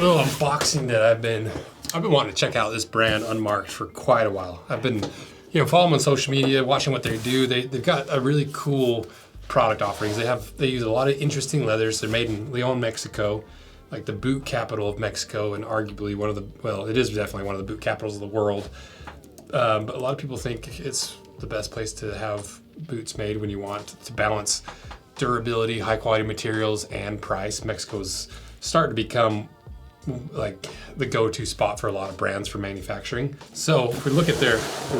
little unboxing that I've been wanting to check out this brand Unmarked for quite a while. I've been, following them on social media, watching what they do. They've got a really cool product offerings. They use a lot of interesting leathers. They're made in León, Mexico, like the boot capital of Mexico, and arguably it is definitely one of the boot capitals of the world. But a lot of people think it's the best place to have boots made when you want to balance durability, high quality materials, and price. Mexico's starting to become like the go-to spot for a lot of brands for manufacturing. So if we look at their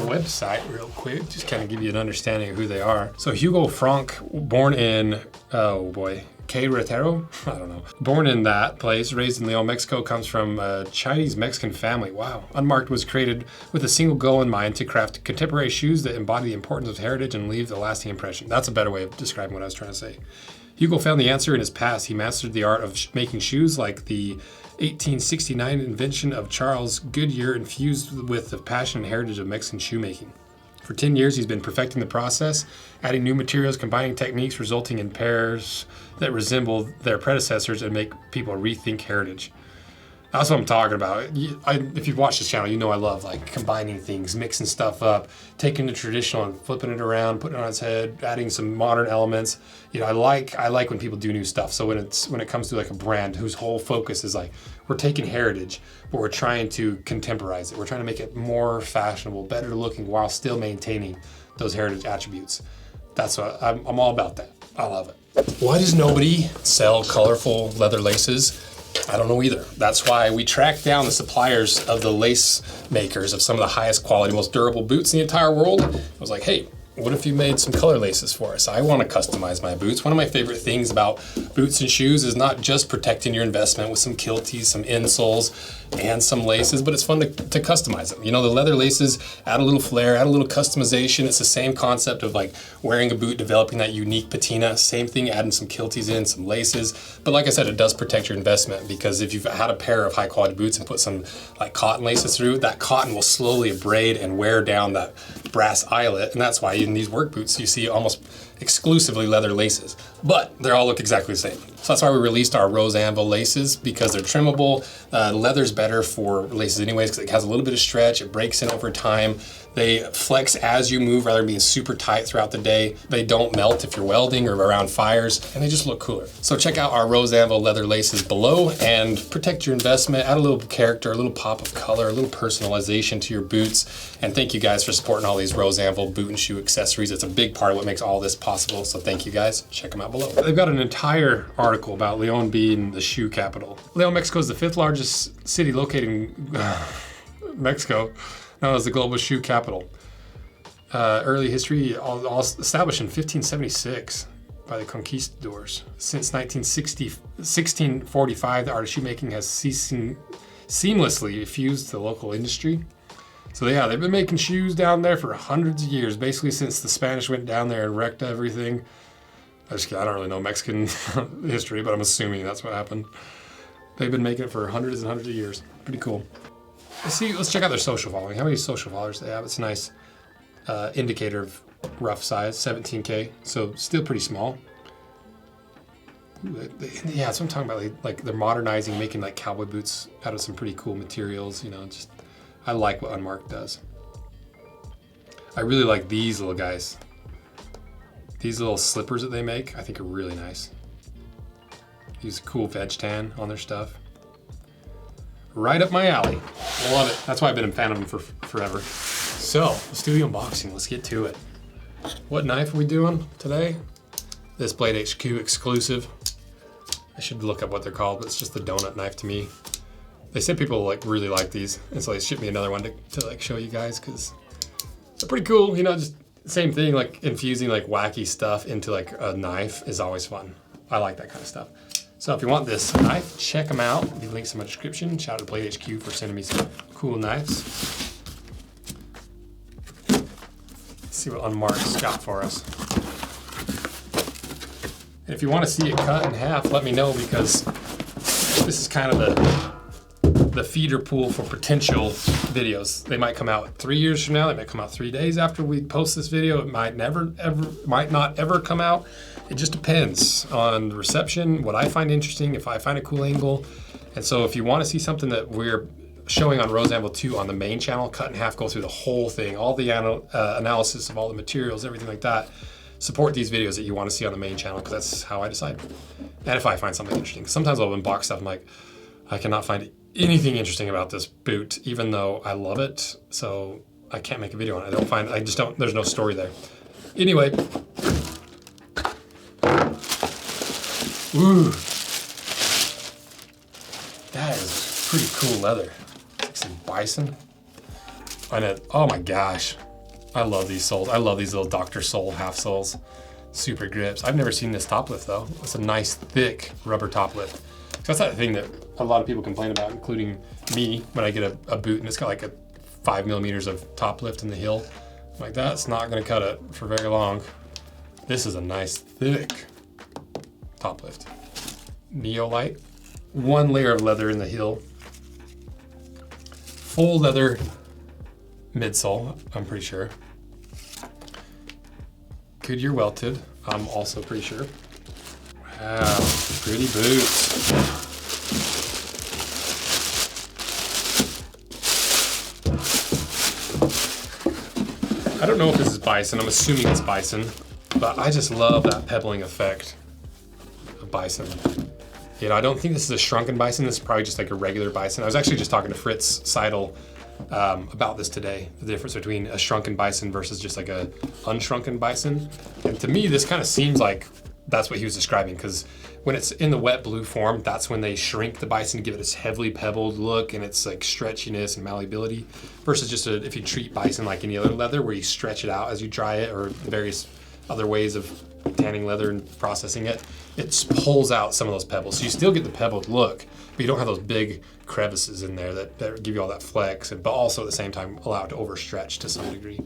website real quick, just kind of give you an understanding of who they are. So Hugo Frank, born in, Querétaro? I don't know. Born in that place, raised in León, Mexico, comes from a Chinese-Mexican family. Wow. Unmarked was created with a single goal in mind: to craft contemporary shoes that embody the importance of heritage and leave a lasting impression. That's a better way of describing what I was trying to say. Hugo found the answer in his past. He mastered the art of making shoes like the 1869 invention of Charles Goodyear, infused with the passion and heritage of Mexican shoemaking. For 10 years, he's been perfecting the process, adding new materials, combining techniques, resulting in pairs that resemble their predecessors and make people rethink heritage. That's what I'm talking about. If you've watched this channel, you know I love like combining things, mixing stuff up, taking the traditional and flipping it around, putting it on its head, adding some modern elements. I like when people do new stuff. So when it comes to like a brand whose whole focus is like, we're taking heritage, but we're trying to contemporize it. We're trying to make it more fashionable, better looking, while still maintaining those heritage attributes. That's what I'm all about that. I love it. Why does nobody sell colorful leather laces? I don't know either. That's why we tracked down the suppliers of the lace makers of some of the highest quality, most durable boots in the entire world. I was like, hey, what if you made some color laces for us? I want to customize my boots. One of my favorite things about boots and shoes is not just protecting your investment with some kilties, some insoles, and some laces, but it's fun to customize them. The leather laces add a little flair, add a little customization. It's the same concept of like wearing a boot, developing that unique patina. Same thing, adding some kilties in, some laces. But like I said, it does protect your investment, because if you've had a pair of high quality boots and put some like cotton laces through, that cotton will slowly abrade and wear down that brass eyelet. And that's why in these work boots, you see almost exclusively leather laces, but they all look exactly the same. So that's why we released our rose Anvil laces, because they're trimmable. Leather's better for laces anyways, because it has a little bit of stretch. It breaks in over time. They flex as you move rather than being super tight throughout the day. They don't melt if you're welding or around fires, and they just look cooler. So check out our rose Anvil leather laces below and protect your investment. Add a little character, a little pop of color, a little personalization to your boots. And thank you guys for supporting all these rose Anvil boot and shoe accessories. It's a big part of what makes all this possible. So thank you guys. Check them out below. They've got an entire article about León being the shoe capital. León, Mexico is the 5th largest city located in Mexico, known as the global shoe capital. Early history, all established in 1576 by the conquistadors. Since 1645, the art of shoemaking has seamlessly fused to the local industry. So yeah, they've been making shoes down there for hundreds of years, basically since the Spanish went down there and wrecked everything. I don't really know Mexican history, but I'm assuming that's what happened. They've been making it for hundreds and hundreds of years. Pretty cool. Let's check out their social following. How many social followers they have? It's a nice indicator of rough size, 17K. So still pretty small. Yeah, that's what I'm talking about. Like they're modernizing, making like cowboy boots out of some pretty cool materials. I like what Unmarked does. I really like these little guys. These little slippers that they make, I think are really nice. Use a cool veg tan on their stuff. Right up my alley. I love it. That's why I've been a fan of them for forever. So, let's do the unboxing. Let's get to it. What knife are we doing today? This Blade HQ exclusive. I should look up what they're called, but it's just the donut knife to me. They said people really like these, and so they shipped me another one to show you guys, because they're pretty cool. Just same thing, like infusing like wacky stuff into like a knife is always fun. I like that kind of stuff. So if you want this knife, check them out. The link's in my description. Shout out to Blade HQ for sending me some cool knives. Let's see what Unmarked's got for us. And if you want to see it cut in half, let me know, because this is kind of the feeder pool for potential videos. They might come out 3 years from now. They might come out 3 days after we post this video. It might not ever come out. It just depends on the reception, what I find interesting, if I find a cool angle. And so if you want to see something that we're showing on Rose Anvil 2 on the main channel, cut in half, go through the whole thing, all the analysis of all the materials, everything like that, support these videos that you want to see on the main channel, because that's how I decide. And if I find something interesting. Sometimes I'll unbox stuff, I'm like, I cannot find anything interesting about this boot, even though I love it, so I can't make a video on it. There's no story there. Anyway. Ooh. That is pretty cool leather. Like some bison. Oh my gosh. I love these soles. I love these little Dr. Sole half soles. Super grips. I've never seen this top lift though. It's a nice thick rubber top lift. So that's that thing that a lot of people complain about, including me, when I get a boot and it's got like a 5 millimeters of top lift in the heel. I'm like, that's not gonna cut it for very long. This is a nice thick top lift. Neolite. One layer of leather in the heel. Full leather midsole, I'm pretty sure. Goodyear welted, I'm also pretty sure. Wow, pretty boots. I don't know if this is bison, I'm assuming it's bison, but I just love that pebbling effect of bison. You know, I don't think this is a shrunken bison, this is probably just like a regular bison. I was actually just talking to Fritz Seidel about this today, the difference between a shrunken bison versus just like a unshrunken bison. And to me, this kind of seems like that's what he was describing, because when it's in the wet blue form, that's when they shrink the bison to give it this heavily pebbled look and its like stretchiness and malleability, versus just if you treat bison like any other leather where you stretch it out as you dry it, or various other ways of tanning leather and processing it, it pulls out some of those pebbles. So you still get the pebbled look, but you don't have those big crevices in there that give you all that flex, but also at the same time allow it to overstretch to some degree.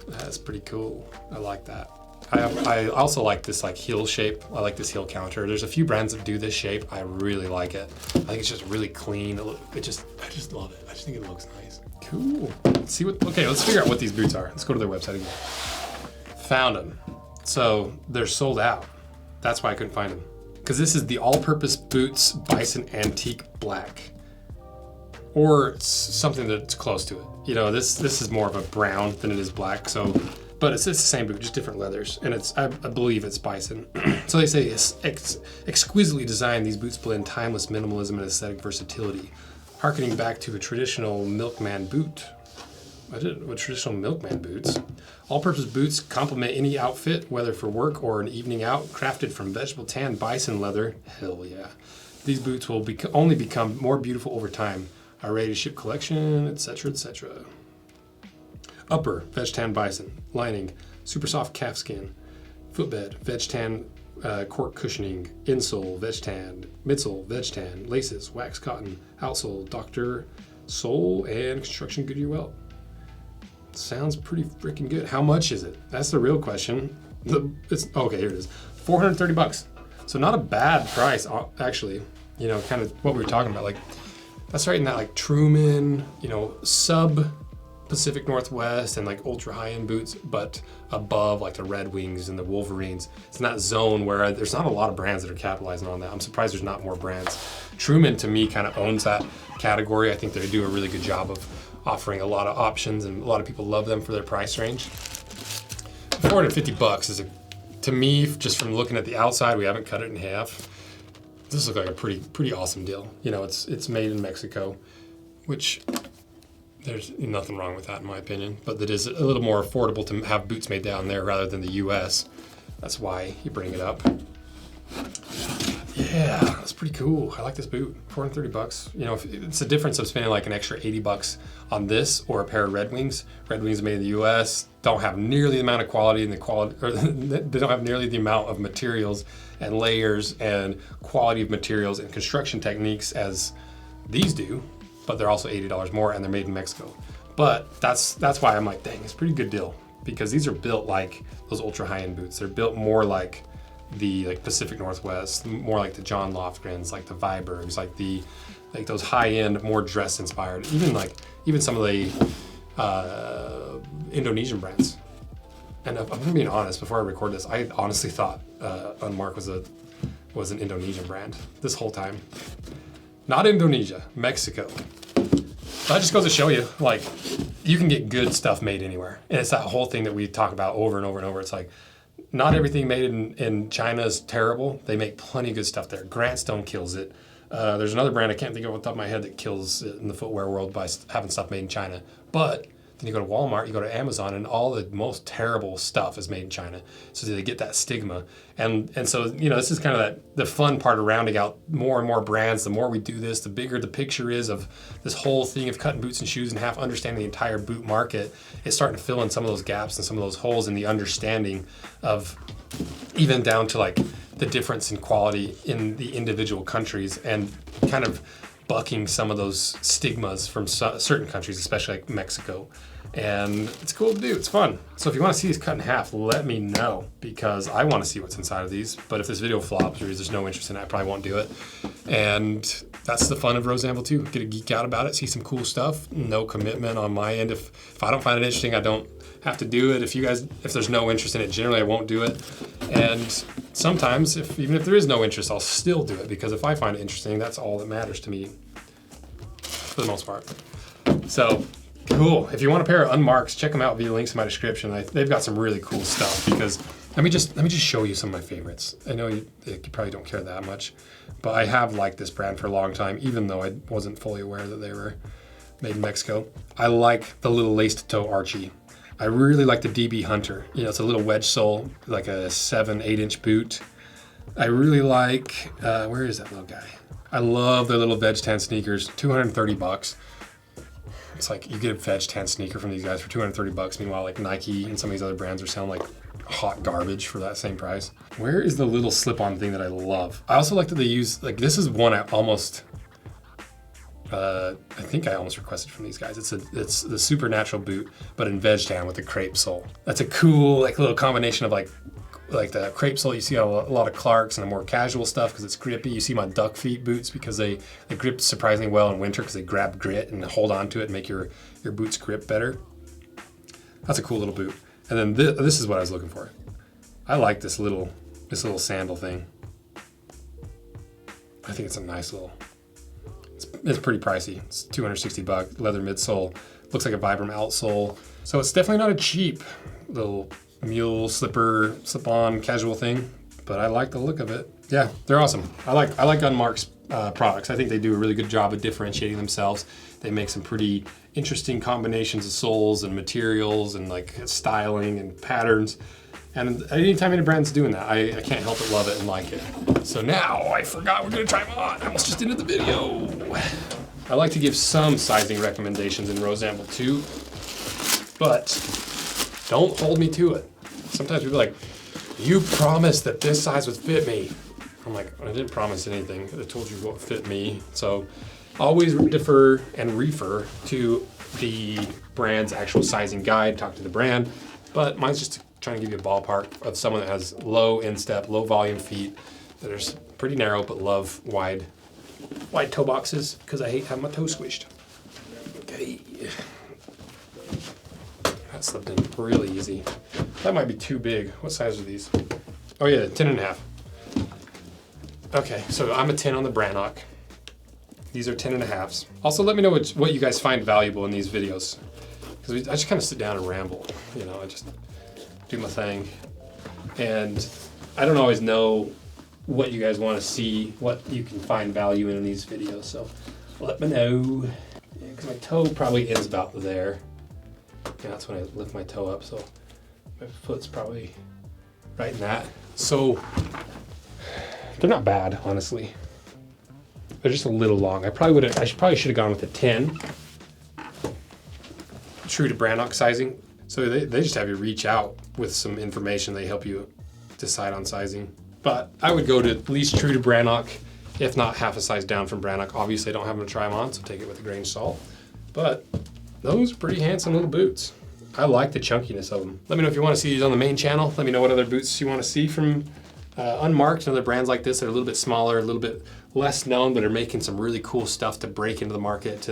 That's pretty cool. I like that. I also like this like heel shape. I like this heel counter. There's a few brands that do this shape. I really like it. I think it's just really clean. I just love it. I just think it looks nice. Cool. Let's figure out what these boots are. Let's go to their website again. Found them. So they're sold out. That's why I couldn't find them. Because this is the all-purpose boots bison antique black, or something that's close to it. You know, this is more of a brown than it is black. So, but it's the same boot, just different leathers, and I believe it's bison. So they say exquisitely designed, these boots blend timeless minimalism and aesthetic versatility, harkening back to a traditional milkman boot. What traditional milkman boots? All-purpose boots complement any outfit, whether for work or an evening out. Crafted from vegetable tan bison leather. Hell yeah. These boots will only become more beautiful over time. Our ready-to-ship collection, etc., etc. Upper, veg tan bison. Lining, super soft calfskin. Footbed, veg tan cork cushioning. Insole, veg tan. Midsole, veg tan. Laces, wax cotton. Outsole, Dr. Sole, and construction Goodyear welt. Sounds pretty freaking good. How much is it? That's the real question. Okay, here it is. $430. So not a bad price, actually. You know, kind of what we were talking about. Like, that's right in that like Truman, you know, sub Pacific Northwest and like ultra high-end boots, but above like the Red Wings and the Wolverines. It's in that zone where there's not a lot of brands that are capitalizing on that. I'm surprised there's not more brands. Truman, to me, kind of owns that category. I think they do a really good job of offering a lot of options, and a lot of people love them for their price range. $450 is to me, just from looking at the outside, we haven't cut it in half. This looks like a pretty awesome deal. You know, it's made in Mexico, which there's nothing wrong with that in my opinion, but it is a little more affordable to have boots made down there rather than the US. That's why you bring it up. Yeah, that's pretty cool. I like this boot. $430. You know, it's the difference of spending like an extra $80 on this or a pair of Red Wings. Red Wings made in the U.S. don't have nearly the amount of quality and they don't have nearly the amount of materials and layers and quality of materials and construction techniques as these do. But they're also $80 more, and they're made in Mexico. But that's why I'm like, dang, it's a pretty good deal, because these are built like those ultra high-end boots. They're built more like the Pacific Northwest, more like the John Lofgrens, like the Vibergs, like those high-end, more dress inspired. Even some of the Indonesian brands. And if I'm being honest, before I record this, I honestly thought Unmarked was an Indonesian brand this whole time. Not Indonesia, Mexico. That just goes to show you, like, you can get good stuff made anywhere. And it's that whole thing that we talk about over and over and over. It's like, not everything made in China is terrible. They make plenty of good stuff there. Grantstone kills it. There's another brand I can't think of off the top of my head that kills it in the footwear world by having stuff made in China. But then you go to Walmart, you go to Amazon, and all the most terrible stuff is made in China. So they get that stigma. And so, you know, this is kind of the fun part of rounding out more and more brands. The more we do this, the bigger the picture is of this whole thing of cutting boots and shoes in half, understanding the entire boot market. It's starting to fill in some of those gaps and some of those holes in the understanding of, even down to like the difference in quality in the individual countries, and kind of bucking some of those stigmas from certain countries, especially like Mexico. And it's cool to do, it's fun. So if you want to see these cut in half, let me know, because I want to see what's inside of these. But if this video flops or there's no interest in it, I probably won't do it. And that's the fun of Rose Anvil too. Get to geek out about it, see some cool stuff. No commitment on my end. If I don't find it interesting, I don't have to do it. If there's no interest in it, generally I won't do it. And sometimes, even if there is no interest, I'll still do it, because if I find it interesting, that's all that matters to me, for the most part. So, cool. If you want a pair of Unmarked, check them out via links in my description. They've got some really cool stuff, because let me just show you some of my favorites. I know you probably don't care that much, but I have liked this brand for a long time, even though I wasn't fully aware that they were made in Mexico. I like the little laced toe Archie. I really like the DB Hunter. You know, it's a little wedge sole, like a 7-8 inch boot. I really like, where is that little guy? I love their little veg tan sneakers, $230. It's like, you get a veg tan sneaker from these guys for $230. Meanwhile, like Nike and some of these other brands are selling like hot garbage for that same price. Where is the little slip-on thing that I love? I also like that they use, like, this is one I almost, I think I almost requested from these guys. It's the Supernatural boot, but in veg tan with a crepe sole. That's a cool, like, little combination of like the crepe sole you see on a lot of Clarks and the more casual stuff because it's grippy. You see my duck feet boots because they grip surprisingly well in winter because they grab grit and hold on to it and make your boots grip better. That's a cool little boot. And then this is what I was looking for. I like this little sandal thing. I think it's a nice little. It's pretty pricey. It's $260, leather midsole. Looks like a Vibram outsole. So it's definitely not a cheap little mule slipper, slip-on casual thing, but I like the look of it. Yeah, they're awesome. I like Unmarked's products. I think they do a really good job of differentiating themselves. They make some pretty interesting combinations of soles and materials and like styling and patterns. And anytime any brand's doing that, I can't help but love it and like it. So now I forgot we're gonna try them on. I almost just ended the video. I like to give some sizing recommendations in Rose Anvil too, but don't hold me to it. Sometimes people are like, you promised that this size would fit me. I'm like, I didn't promise anything. I told you what fit me. So always defer and refer to the brand's actual sizing guide, talk to the brand, but mine's just trying to give you a ballpark of someone that has low instep, low volume feet that are pretty narrow but love wide toe boxes because I hate having my toes squished. Okay. That slipped in really easy. That might be too big. What size are these? Oh yeah, 10.5. Okay, so I'm a 10 on the Brannock. These are 10.5s. Also, let me know what you guys find valuable in these videos. Because I just kind of sit down and ramble. You know, I just do my thing. And I don't always know what you guys want to see, what you can find value in these videos. So let me know. Because my toe probably ends about there. And that's when I lift my toe up. So my foot's probably right in that. So they're not bad, honestly. They're just a little long. I probably should have gone with a 10. True to Brannock sizing. So they just have you reach out with some information. They help you decide on sizing. But I would go to at least true to Brannock, if not half a size down from Brannock. Obviously I don't have them to try them on, so take it with a grain of salt. But those are pretty handsome little boots. I like the chunkiness of them. Let me know if you want to see these on the main channel. Let me know what other boots you want to see from Unmarked and other brands like this that are a little bit smaller, a little bit less known, but are making some really cool stuff to break into the market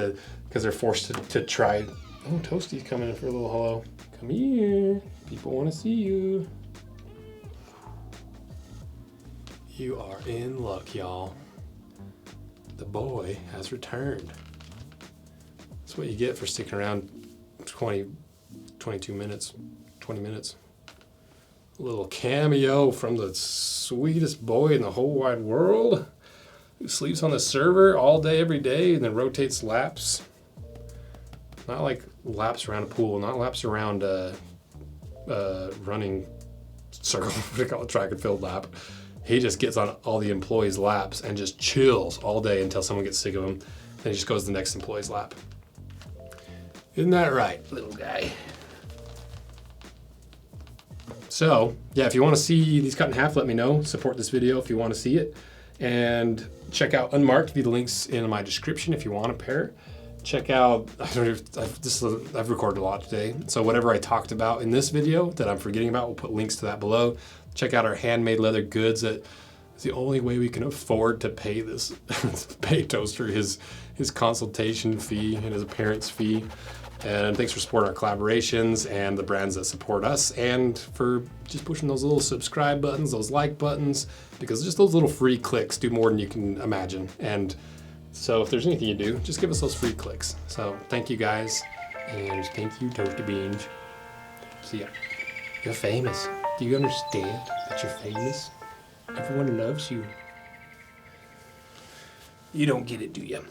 because they're forced to try Oh, Toasty's coming in for a little hello. Come here. People want to see you. You are in luck, y'all. The boy has returned. That's what you get for sticking around 22 minutes, 20 minutes. A little cameo from the sweetest boy in the whole wide world who sleeps on the server all day, every day, and then rotates laps. Not like laps around a pool, not laps around running circle, what do they call it, track and field lap. He just gets on all the employees' laps and just chills all day until someone gets sick of him. Then he just goes to the next employee's lap. Isn't that right, little guy? So, yeah, if you want to see these cut in half, let me know. Support this video if you want to see it. And check out Unmarked via the links in my description if you want a pair. Check out, I've recorded a lot today, so whatever I talked about in this video that I'm forgetting about, we'll put links to that below. Check out our handmade leather goods. That is the only way we can afford to pay this, pay Toaster his consultation fee and his appearance fee. And thanks for supporting our collaborations and the brands that support us, and for just pushing those little subscribe buttons, those like buttons, because just those little free clicks do more than you can imagine. And so if there's anything you do, just give us those free clicks. So thank you guys, and thank you, Toasty Beans. See ya. You're famous. Do you understand that you're famous? Everyone loves you. You don't get it, do you?